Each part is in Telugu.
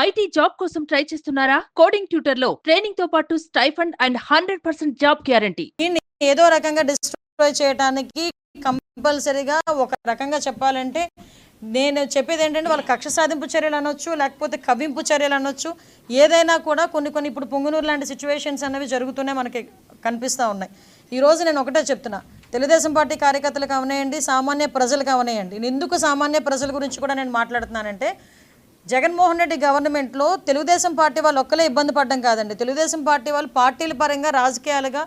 ఐటీ జాబ్ కోసం ట్రై చేస్తున్నారా? కోడింగ్ ట్యూటర్ లో ట్రైనింగ్ తో పాటు స్టైఫండ్ అండ్ 100% జాబ్ గ్యారంటీ. ఏదో రకంగా డిస్ట్రాయ్ చేయడానికి కంపల్సరీగా ఒక రకంగా చెప్పాలంటే నేను చెప్పేది ఏంటంటే వాళ్ళ కక్ష సాధింపు చర్యలు అనొచ్చు, లేకపోతే కవ్వింపు చర్యలు అనొచ్చు. ఏదైనా కూడా కొన్ని ఇప్పుడు పొంగునూరు లాంటి సిచ్యువేషన్స్ అనేవి జరుగుతూనే మనకి కనిపిస్తూ ఉన్నాయి. ఈరోజు నేను ఒకటే చెప్తున్నా, తెలుగుదేశం పార్టీ కార్యకర్తలకు అవనేయండి, సామాన్య ప్రజలకు అవనేయండి. నేను ఎందుకు సామాన్య ప్రజల గురించి కూడా నేను మాట్లాడుతున్నానంటే, జగన్మోహన్ రెడ్డి గవర్నమెంట్లో తెలుగుదేశం పార్టీ వాళ్ళు ఒక్కలే ఇబ్బంది పడడం కాదండి. తెలుగుదేశం పార్టీ వాళ్ళు పార్టీల పరంగా రాజకీయాలుగా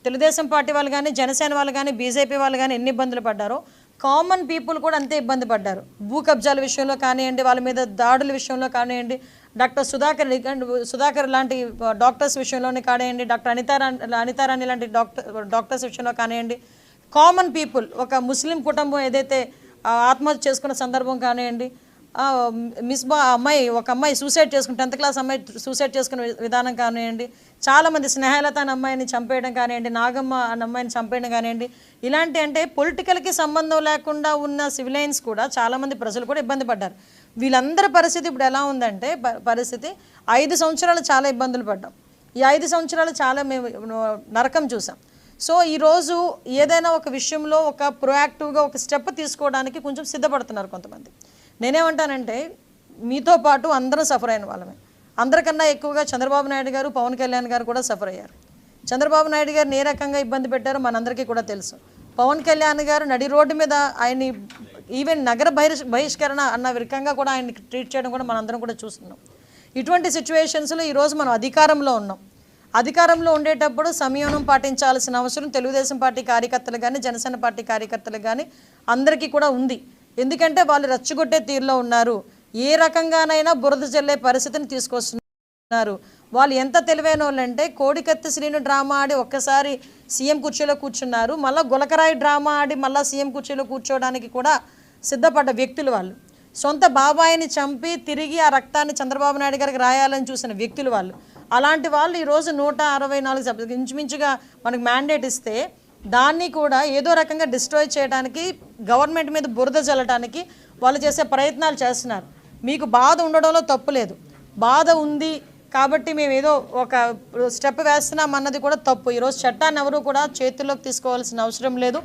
తెలుగుదేశం పార్టీ వాళ్ళు కానీ, జనసేన వాళ్ళు కానీ, బీజేపీ వాళ్ళు కానీ ఎన్ని ఇబ్బందులు పడ్డారో కామన్ పీపుల్ కూడా అంతే ఇబ్బంది పడ్డారు. భూ కబ్జాల విషయంలో కానివ్వండి, వాళ్ళ మీద దాడుల విషయంలో కానివ్వండి, డాక్టర్ సుధాకర్ లాంటి డాక్టర్స్ విషయంలోనే కానివ్వండి, డాక్టర్ అనితారాణి లాంటి డాక్టర్స్ విషయంలో కానివ్వండి, కామన్ పీపుల్ ఒక ముస్లిం కుటుంబం ఏదైతే ఆత్మహత్య చేసుకున్న సందర్భం కానివ్వండి, ఒక అమ్మాయి సూసైడ్ చేసుకుని 10th క్లాస్ అమ్మాయి సూసైడ్ చేసుకునే విధానం కానివ్వండి, చాలామంది స్నేహలత అనే అమ్మాయిని చంపేయడం కానివ్వండి, నాగమ్మ అనే అమ్మాయిని చంపేయడం కానివ్వండి, ఇలాంటి అంటే పొలిటికల్కి సంబంధం లేకుండా ఉన్న సివిలైన్స్ కూడా చాలామంది ప్రజలు కూడా ఇబ్బంది పడ్డారు. వీళ్ళందరి పరిస్థితి ఇప్పుడు ఎలా ఉందంటే, పరిస్థితి 5 సంవత్సరాలు చాలా ఇబ్బందులు పడ్డాం. ఈ 5 సంవత్సరాలు చాలా మేము నరకం చూసాం. సో ఈరోజు ఏదైనా ఒక విషయంలో ఒక ప్రొయాక్టివ్గా ఒక స్టెప్ తీసుకోవడానికి కొంచెం సిద్ధపడుతున్నారు కొంతమంది. నేనేమంటానంటే, మీతో పాటు అందరూ సఫర్ అయిన వాళ్ళమే. అందరికన్నా ఎక్కువగా చంద్రబాబు నాయుడు గారు, పవన్ కళ్యాణ్ గారు కూడా సఫర్ అయ్యారు. చంద్రబాబు నాయుడు గారిని ఏ రకంగా ఇబ్బంది పెట్టారో మనందరికీ కూడా తెలుసు. పవన్ కళ్యాణ్ గారు నడి రోడ్డు మీద ఆయన్ని ఈవెన్ నగర బహిష్కరణ అన్న రకంగా కూడా ఆయన్ని ట్రీట్ చేయడం కూడా మనందరం కూడా చూస్తున్నాం. ఇటువంటి సిచ్యువేషన్స్లో ఈరోజు మనం అధికారంలో ఉన్నాం. అధికారంలో ఉండేటప్పుడు సంయమనం పాటించాల్సిన అవసరం తెలుగుదేశం పార్టీ కార్యకర్తలు కానీ, జనసేన పార్టీ కార్యకర్తలు కానీ అందరికీ కూడా ఉంది. ఎందుకంటే వాళ్ళు రెచ్చగొట్టే తీరులో ఉన్నారు. ఏ రకంగానైనా బురద జల్లే పరిస్థితిని తీసుకొస్తున్నారు. వాళ్ళు ఎంత తెలివైన వాళ్ళంటే, కోడికత్తి శ్రీను డ్రామా ఆడి ఒక్కసారి సీఎం కుర్చీలో కూర్చున్నారు, మళ్ళీ గులకరాయి డ్రామా ఆడి మళ్ళీ సీఎం కుర్చీలో కూర్చోవడానికి కూడా సిద్ధపడ్డ వ్యక్తులు వాళ్ళు. సొంత బాబాయిని చంపి తిరిగి ఆ రక్తాన్ని చంద్రబాబు నాయుడు గారికి రాయాలని చూసిన వ్యక్తులు వాళ్ళు. అలాంటి వాళ్ళు ఈరోజు 164 ఇంచుమించుగా మనకు మ్యాండేట్ ఇస్తే దాన్ని కూడా ఏదో రకంగా డిస్ట్రాయ్ చేయడానికి, గవర్నమెంట్ మీద బురద జల్లడానికి వాళ్ళు చేసే ప్రయత్నాలు చేస్తున్నారు. మీకు బాధ ఉండడంలో తప్పు లేదు. బాధ ఉంది కాబట్టి మేము ఏదో ఒక స్టెప్ వేస్తున్నాం అన్నది కూడా తప్పు. ఈరోజు చట్టాన్ని ఎవరు కూడా చేతుల్లోకి తీసుకోవాల్సిన అవసరం లేదు.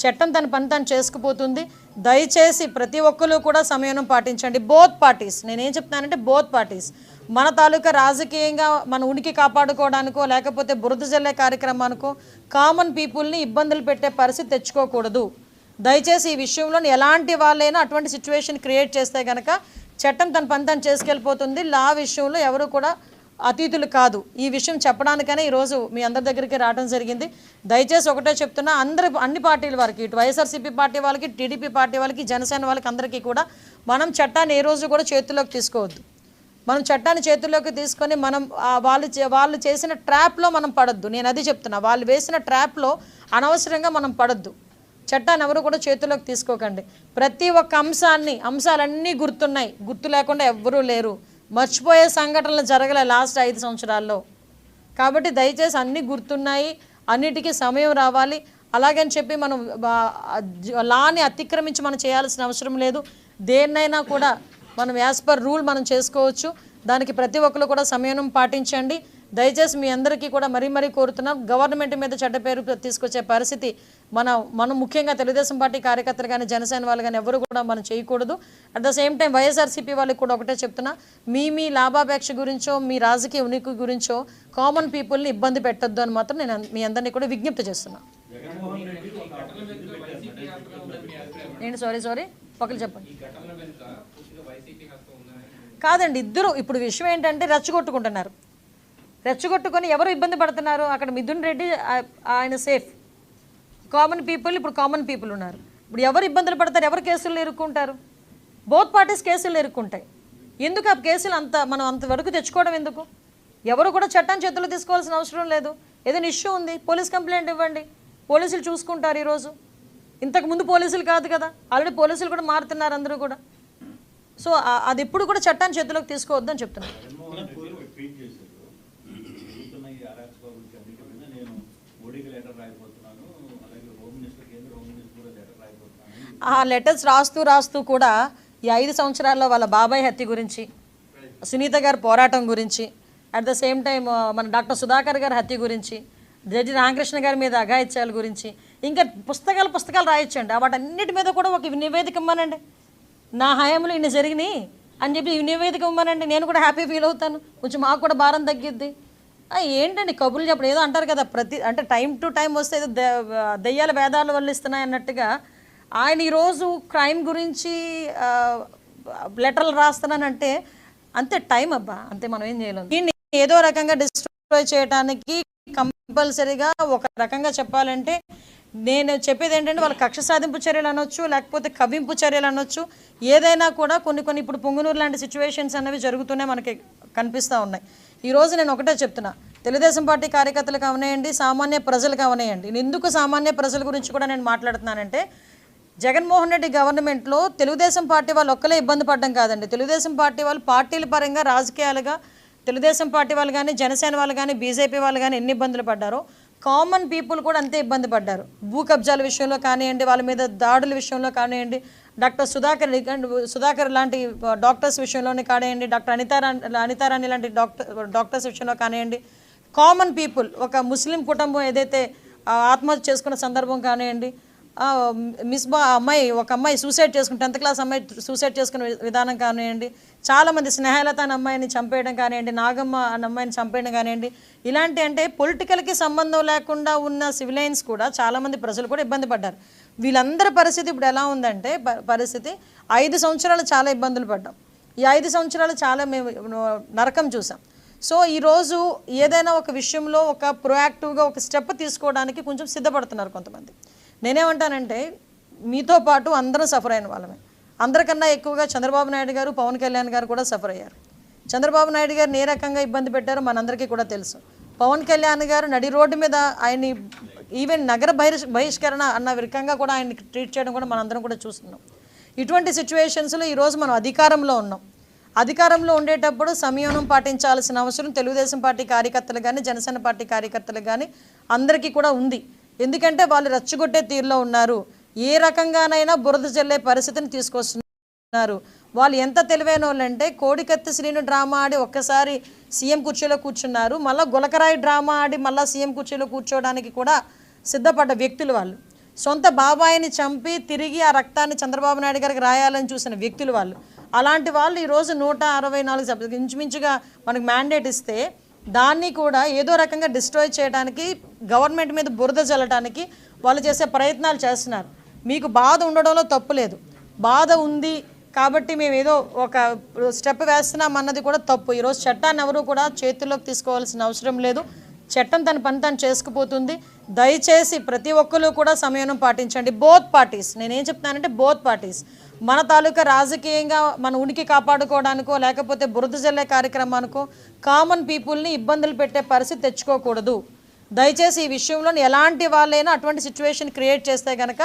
చట్టం తన పని తను చేసుకుపోతుంది. దయచేసి ప్రతి ఒక్కరు కూడా సంయమనం పాటించండి. బోత్ పార్టీస్, నేనేం చెప్తానంటే బోత్ పార్టీస్ మన తాలూకా రాజకీయంగా మన ఉనికి కాపాడుకోవడానికో లేకపోతే బురద జల్లే కార్యక్రమానికో కామన్ పీపుల్ని ఇబ్బందులు పెట్టే పరిస్థితి తెచ్చుకోకూడదు. దయచేసి ఈ విషయంలో ఎలాంటి వాళ్ళైనా అటువంటి సిచ్యువేషన్ క్రియేట్ చేస్తే కనుక చట్టం తన పని తను చేసుకెళ్ళిపోతుంది. లా విషయంలో ఎవరు కూడా అతీతులు కాదు. ఈ విషయం చెప్పడానికనే ఈరోజు మీ అందరి దగ్గరికి రావడం జరిగింది. దయచేసి ఒకటే చెప్తున్నా, అన్ని పార్టీల వారికి, ఇటు వైఎస్ఆర్సీపీ పార్టీ వాళ్ళకి, టీడీపీ పార్టీ వాళ్ళకి, జనసేన వాళ్ళకి అందరికీ కూడా మనం చట్టాన్ని ఏ రోజు కూడా చేతుల్లోకి తీసుకోవద్దు. మనం చట్టాన్ని చేతుల్లోకి తీసుకొని మనం వాళ్ళు చేసిన ట్రాప్లో మనం పడద్దు. నేను అది చెప్తున్నా, వాళ్ళు వేసిన ట్రాప్లో అనవసరంగా మనం పడద్దు. చట్టాన్ని ఎవరు కూడా చేతుల్లోకి తీసుకోకండి. ప్రతి ఒక్క అంశాలన్నీ గుర్తున్నాయి, గుర్తు లేకుండా ఎవ్వరూ లేరు. మర్చిపోయే సంఘటనలు జరగలే లాస్ట్ 5 సంవత్సరాల్లో. కాబట్టి దయచేసి అన్నీ గుర్తున్నాయి, అన్నిటికీ సమయం రావాలి. అలాగని చెప్పి మనం లాని అతిక్రమించి మనం చేయాల్సిన అవసరం లేదు. దేన్నైనా కూడా మనం యాజ్ పర్ రూల్ మనం చేసుకోవచ్చు. దానికి ప్రతి ఒక్కరు కూడా సంయమనం పాటించండి. దయచేసి మీ అందరికీ కూడా మరీ కోరుతున్నాం, గవర్నమెంట్ మీద చెడ్డ పేరు తీసుకొచ్చే పరిస్థితి మనం ముఖ్యంగా తెలుగుదేశం పార్టీ కార్యకర్తలు కానీ, జనసేన వాళ్ళు కానీ ఎవరు కూడా మనం చేయకూడదు. At the same time YSRCP వాళ్ళకి కూడా ఒకటే చెప్తున్నా, మీ లాభాపేక్ష గురించో మీ రాజకీయ ఉనికి గురించో కామన్ పీపుల్ని ఇబ్బంది పెట్టొద్దు అని మాత్రం నేను మీ అందరినీ కూడా విజ్ఞప్తి చేస్తున్నా. నేను సారీ ఒకరు చెప్పండి. కాదండి, ఇద్దరు ఇప్పుడు విషయం ఏంటంటే రెచ్చగొట్టుకొని ఎవరు ఇబ్బంది పడుతున్నారు? అక్కడ మిథున్ రెడ్డి ఆయన సేఫ్. కామన్ పీపుల్ ఉన్నారు. ఇప్పుడు ఎవరు ఇబ్బందులు పడతారు? ఎవరు కేసులు ఇరుక్కుంటారు? బోత్ పార్టీస్ కేసులు ఇరుక్కుంటాయి. ఎందుకు ఆ కేసులు మనం అంతవరకు తెచ్చుకోవడం ఎందుకు? ఎవరు కూడా చట్టాన్ని చేతుల్లో తీసుకోవాల్సిన అవసరం లేదు. ఏదైనా ఇష్యూ ఉంది, పోలీస్ కంప్లైంట్ ఇవ్వండి, పోలీసులు చూసుకుంటారు. ఈరోజు ఇంతకుముందు పోలీసులు కాదు కదా, ఆల్రెడీ పోలీసులు కూడా మారుతున్నారు అందరూ కూడా. సో అది ఎప్పుడు కూడా చట్టాన్ని చేతిలోకి తీసుకోవద్దని చెప్తున్నారు. ఆ లెటర్స్ రాస్తూ కూడా ఈ 5 సంవత్సరాల్లో వాళ్ళ బాబాయ్ హత్య గురించి, సునీత గారి పోరాటం గురించి, అట్ ద సేమ్ టైం మన డాక్టర్ సుధాకర్ గారి హత్య గురించి, జడ్జి రామకృష్ణ గారి మీద అఘాయిత్యాల గురించి, ఇంకా పుస్తకాలు రాయొచ్చండి. వాటన్నిటి మీద కూడా ఒక నివేదిక ఇవ్వమనండి. నా హయాంలో ఇన్ని జరిగినాయి అని చెప్పి నివేదిక ఇవ్వమనండి. నేను కూడా హ్యాపీ ఫీల్ అవుతాను, కొంచెం మాకు కూడా భారం తగ్గిద్ది. ఏంటండి కబుర్లు చెప్పడం, ఏదో అంటారు కదా అంటే టైం టు టైం వస్తే ఏదో దెయ్యాల వేదాలు వల్లిస్తున్నాయి అన్నట్టుగా ఆయన ఈరోజు క్రైమ్ గురించి లెటర్లు రాస్తున్నానంటే అంతే టైం అబ్బా, అంతే, మనం ఏం చేయలేము. దీన్ని ఏదో రకంగా డిస్ట్రాయ్ చేయడానికి కంపల్సరీగా ఒక రకంగా చెప్పాలంటే నేను చెప్పేది ఏంటంటే వాళ్ళ కక్ష సాధింపు చర్యలు అనొచ్చు, లేకపోతే కవ్వింపు చర్యలు అనొచ్చు, ఏదైనా కూడా కొన్ని ఇప్పుడు పొంగునూరు లాంటి సిచ్యువేషన్స్ అనేవి జరుగుతూనే మనకి కనిపిస్తూ ఉన్నాయి. ఈరోజు నేను ఒకటే చెప్తున్నా, తెలుగుదేశం పార్టీ కార్యకర్తలకు అవనేయండి, సామాన్య ప్రజలకు అవనేయండి. నేను ఎందుకు సామాన్య ప్రజల గురించి కూడా నేను మాట్లాడుతున్నానంటే, జగన్మోహన్ రెడ్డి గవర్నమెంట్లో తెలుగుదేశం పార్టీ వాళ్ళు ఒక్కలే ఇబ్బంది పడడం కాదండి. తెలుగుదేశం పార్టీ వాళ్ళు పార్టీల పరంగా రాజకీయాలుగా తెలుగుదేశం పార్టీ వాళ్ళు కానీ, జనసేన వాళ్ళు కానీ, బీజేపీ వాళ్ళు కానీ ఎన్ని ఇబ్బందులు పడ్డారో కామన్ పీపుల్ కూడా అంతే ఇబ్బంది పడ్డారు. భూ కబ్జాల విషయంలో కానివ్వండి, వాళ్ళ మీద దాడుల విషయంలో కానివ్వండి, డాక్టర్ సుధాకర్ లాంటి డాక్టర్స్ విషయంలోనే కానివ్వండి, డాక్టర్ అనితారాణి లాంటి డాక్టర్స్ విషయంలో కానివ్వండి, కామన్ పీపుల్, ఒక ముస్లిం కుటుంబం ఏదైతే ఆత్మహత్య చేసుకున్న సందర్భం కానివ్వండి, ఒక అమ్మాయి సూసైడ్ చేసుకుని 10th క్లాస్ అమ్మాయి సూసైడ్ చేసుకునే విధానం కానివ్వండి, చాలామంది స్నేహలత అనే అమ్మాయిని చంపేయడం కానివ్వండి, నాగమ్మ అనే అమ్మాయిని చంపేయడం కానివ్వండి, ఇలాంటి అంటే పొలిటికల్కి సంబంధం లేకుండా ఉన్న సివిలైన్స్ కూడా చాలామంది ప్రజలు కూడా ఇబ్బంది పడ్డారు. వీళ్ళందరి పరిస్థితి ఇప్పుడు ఎలా ఉందంటే, పరిస్థితి 5 సంవత్సరాలు చాలా ఇబ్బందులు పడ్డాం. ఈ 5 సంవత్సరాలు చాలా మేము నరకం చూసాం. సో ఈరోజు ఏదైనా ఒక విషయంలో ఒక ప్రొయాక్టివ్గా ఒక స్టెప్ తీసుకోవడానికి కొంచెం సిద్ధపడుతున్నారు కొంతమంది. నేనేమంటానంటే, మీతో పాటు అందరం సఫర్ అయిన వాళ్ళమే. అందరికన్నా ఎక్కువగా చంద్రబాబు నాయుడు గారు, పవన్ కళ్యాణ్ గారు కూడా సఫర్ అయ్యారు. చంద్రబాబు నాయుడు గారు ఏ రకంగా ఇబ్బంది పెట్టారో మనందరికీ కూడా తెలుసు. పవన్ కళ్యాణ్ గారు నడి రోడ్డు మీద ఆయన్ని ఈవెన్ నగర బహిష్కరణ అన్న రకంగా కూడా ఆయన్ని ట్రీట్ చేయడం కూడా మనందరం కూడా చూస్తున్నాం. ఇటువంటి సిచ్యువేషన్స్లో ఈరోజు మనం అధికారంలో ఉన్నాం. అధికారంలో ఉండేటప్పుడు సంయమనం పాటించాల్సిన అవసరం తెలుగుదేశం పార్టీ కార్యకర్తలు కానీ, జనసేన పార్టీ కార్యకర్తలు కానీ అందరికీ కూడా ఉంది. ఎందుకంటే వాళ్ళు రెచ్చగొట్టే తీరులో ఉన్నారు. ఏ రకంగానైనా బురద జల్లే పరిస్థితిని తీసుకొస్తున్నారు. వాళ్ళు ఎంత తెలివైన వాళ్ళంటే, కోడికత్తి శ్రీను డ్రామా ఆడి ఒక్కసారి సీఎం కుర్చీలో కూర్చున్నారు, మళ్ళీ గులకరాయి డ్రామా ఆడి మళ్ళీ సీఎం కుర్చీలో కూర్చోవడానికి కూడా సిద్ధపడ్డ వ్యక్తులు వాళ్ళు. సొంత బాబాయిని చంపి తిరిగి ఆ రక్తాన్ని చంద్రబాబు నాయుడు గారికి రాయాలని చూసిన వ్యక్తులు వాళ్ళు. అలాంటి వాళ్ళు ఈరోజు 164 సభ్యులు ఇంచుమించుగా మనకు మ్యాండేట్ ఇస్తే దాన్ని కూడా ఏదో రకంగా డిస్ట్రాయ్ చేయడానికి, గవర్నమెంట్ మీద బురద జల్లడానికి వాళ్ళు చేసే ప్రయత్నాలు చేస్తున్నారు. మీకు బాధ ఉండడంలో తప్పు లేదు, బాధ ఉంది కాబట్టి మేము ఏదో ఒక స్టెప్ వేస్తున్నాం అన్నది కూడా తప్పు. ఈరోజు చట్టాన్ని ఎవరు కూడా చేతుల్లోకి తీసుకోవాల్సిన అవసరం లేదు. చట్టం తన పని తను చేసుకుపోతుంది. దయచేసి ప్రతి ఒక్కరు కూడా సంయమనం పాటించండి. బోత్ పార్టీస్, నేనేం చెప్తానంటే బోత్ పార్టీస్ మన తాలూకా రాజకీయంగా మన ఉనికి కాపాడుకోవడానికో లేకపోతే బురద జల్లే కార్యక్రమానికో కామన్ పీపుల్ని ఇబ్బందులు పెట్టే పరిస్థితి తెచ్చుకోకూడదు. దయచేసి ఈ విషయంలో ఎలాంటి వాళ్ళైనా అటువంటి సిచ్యువేషన్ క్రియేట్ చేస్తే కనుక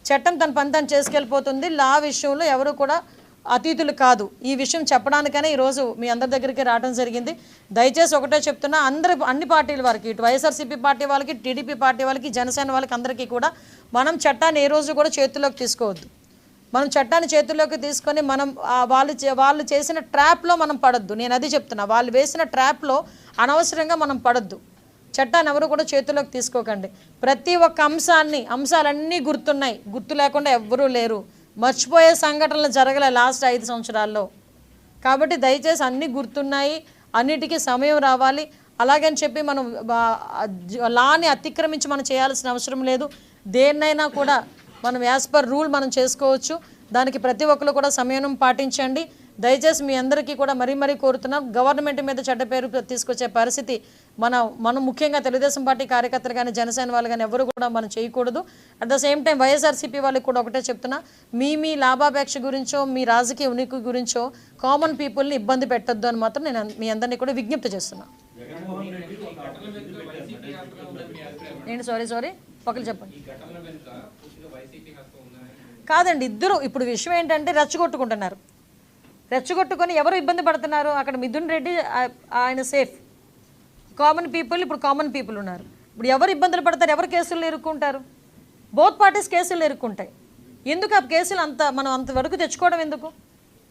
చట్టం తన పని తను చేసుకెళ్ళిపోతుంది. లా విషయంలో ఎవరు కూడా అతీతులు కాదు. ఈ విషయం చెప్పడానికనే ఈరోజు మీ అందరి దగ్గరికి రావడం జరిగింది. దయచేసి ఒకటే చెప్తున్నా, అన్ని పార్టీల వారికి, ఇటు వైఎస్ఆర్సీపీ పార్టీ వాళ్ళకి, టీడీపీ పార్టీ వాళ్ళకి, జనసేన వాళ్ళకి అందరికీ కూడా మనం చట్టాన్ని ఏ రోజు కూడా చేతుల్లోకి తీసుకోవద్దు. మనం చట్టాన్ని చేతుల్లోకి తీసుకొని మనం వాళ్ళు చేసిన ట్రాప్లో మనం పడొద్దు. నేను అది చెప్తున్నా, వాళ్ళు వేసిన ట్రాప్లో అనవసరంగా మనం పడొద్దు. చట్టాన్ని ఎవరు కూడా చేతుల్లోకి తీసుకోకండి. ప్రతి ఒక్క అంశాలన్నీ గుర్తున్నాయి, గుర్తు లేకుండా ఎవ్వరూ లేరు. మర్చిపోయే సంఘటనలు జరగలే లాస్ట్ 5 సంవత్సరాల్లో. కాబట్టి దయచేసి అన్నీ గుర్తున్నాయి, అన్నిటికీ సమయం రావాలి. అలాగని చెప్పి మనం లాని అతిక్రమించి మనం చేయాల్సిన అవసరం లేదు. దేన్నైనా కూడా మనం యాజ్ పర్ రూల్ మనం చేసుకోవచ్చు. దానికి ప్రతి ఒక్కరు కూడా సంయమనం పాటించండి. దయచేసి మీ అందరికీ కూడా మరీ కోరుతున్నాం, గవర్నమెంట్ మీద చెడ్డ పేరు తీసుకొచ్చే పరిస్థితి మనం ముఖ్యంగా తెలుగుదేశం పార్టీ కార్యకర్తలు కానీ, జనసేన వాళ్ళు కానీ ఎవరు కూడా మనం చేయకూడదు. At the same time YSRCP వాళ్ళకి కూడా ఒకటే చెప్తున్నా, మీ లాభాపేక్ష గురించో మీ రాజకీయ ఉనికి గురించో కామన్ పీపుల్ని ఇబ్బంది పెట్టొద్దు అని మాత్రం నేను మీ అందరినీ కూడా విజ్ఞప్తి చేస్తున్నా. నేను సారీ ఒకరు చెప్పండి. కాదండి, ఇద్దరు ఇప్పుడు విషయం ఏంటంటే రెచ్చగొట్టుకొని ఎవరు ఇబ్బంది పడుతున్నారు? అక్కడ మిథున్ రెడ్డి ఆయన సేఫ్, కామన్ పీపుల్ ఉన్నారు. ఇప్పుడు ఎవరు ఇబ్బందులు పడతారు? ఎవరు కేసులు ఇరుక్కుంటారు? బోత్ పార్టీస్ కేసులు ఇరుక్కుంటాయి. ఎందుకు ఆ కేసులు మనం అంతవరకు తెచ్చుకోవడం ఎందుకు?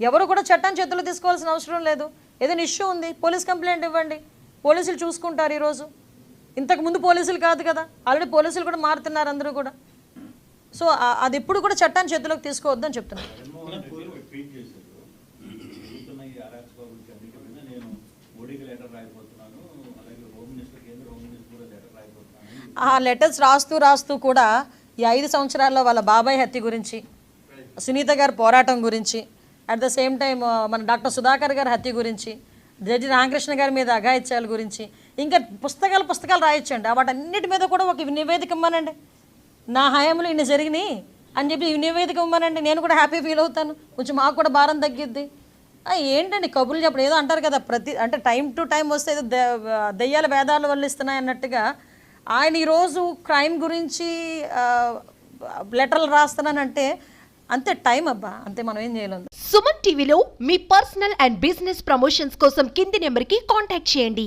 ఎవరు కూడా చట్టాన్ని చేతుల్లో తీసుకోవాల్సిన అవసరం లేదు. ఏదైనా ఇష్యూ ఉంది పోలీస్ కంప్లైంట్ ఇవ్వండి, పోలీసులు చూసుకుంటారు. ఈరోజు ఇంతకు ముందు పోలీసులు కాదు కదా, ఆల్రెడీ పోలీసులు కూడా మారుతున్నారు అందరూ కూడా. సో అది ఎప్పుడు కూడా చట్టాన్ని చేతిలోకి తీసుకోవద్దని చెప్తున్నాను. ఆ లెటర్స్ రాస్తూ కూడా ఈ 5 సంవత్సరాల్లో వాళ్ళ బాబాయ్ హత్య గురించి, సునీత గారి పోరాటం గురించి, అట్ ద సేమ్ టైం మన డాక్టర్ సుధాకర్ గారి హత్య గురించి, జడ్జి రామకృష్ణ గారి మీద అఘాయిత్యాల గురించి, ఇంకా పుస్తకాలు రాయొచ్చండి. వాటన్నిటి మీద కూడా ఒక నివేదిక ఇవ్వమనండి. నా హయాంలో ఇన్ని జరిగినాయి అని చెప్పి నివేదిక ఇవ్వమనండి, నేను కూడా హ్యాపీ ఫీల్ అవుతాను, కొంచెం మాకు కూడా భారం తగ్గిద్ది. ఏంటండి కబుర్లు చెప్పడం, ఏదో అంటారు కదా అంటే టైం టు టైం వస్తే ఏదో దెయ్యాల వేదాలు వల్లిస్తున్నాయి అన్నట్టుగా. ఆయన ఈరోజు క్రైమ్ గురించి లెటర్లు రాస్తున్నానంటే అంతే టైం అబ్బా, అంతే, మనం ఏం చేయలేం. సుమన్ టీవీలో మీ పర్సనల్ అండ్ బిజినెస్ ప్రమోషన్స్ కోసం కింది నెంబర్కి కాంటాక్ట్ చేయండి.